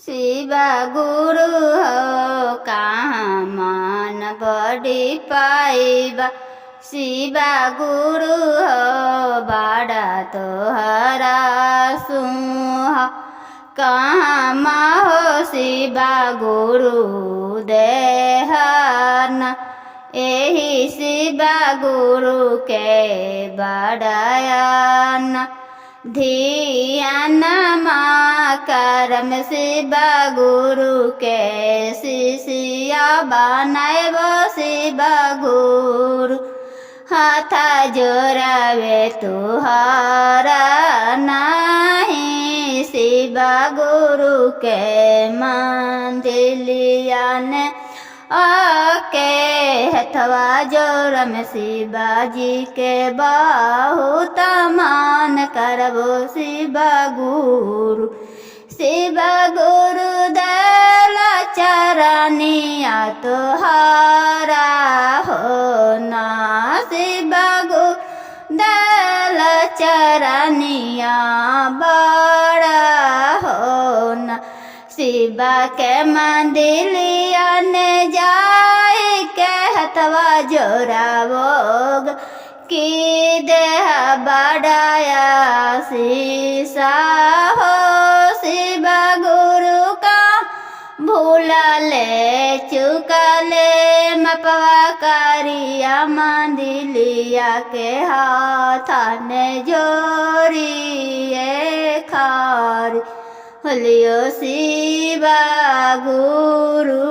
शिवा गुरु हो कहाँ मान बड़ी पाइबा। शिवा गुरु हो बाड़ा तोहरा सुहा कहाँ माहो शिवा गुरु देहना। एही शिवा गुरु के बड़ायाना धियान माँ करम शिवा गुरु के शिष्या बनाएबो। शिवा गुरु हाथा जोरावे तुहारा नाही। शिवा गुरु के मंदिलिया ने आके हथवा जोरम शिवाजी के बहुत मान करबो। शिवा गुरु दला चरनिया तोहारा हो ना। शिवा गुरु दला चरनिया बड़ा हो ना। शिवा के मंदिलिया ने जाए के हथवा जोरावोग की देह बढ़ाया शीशा हो। शिवा गुरु का भूला ले चुका ले मपवा कारिया मंदिलिया के हाथ ने जोरिए खारी होलियो शिवा गुरु।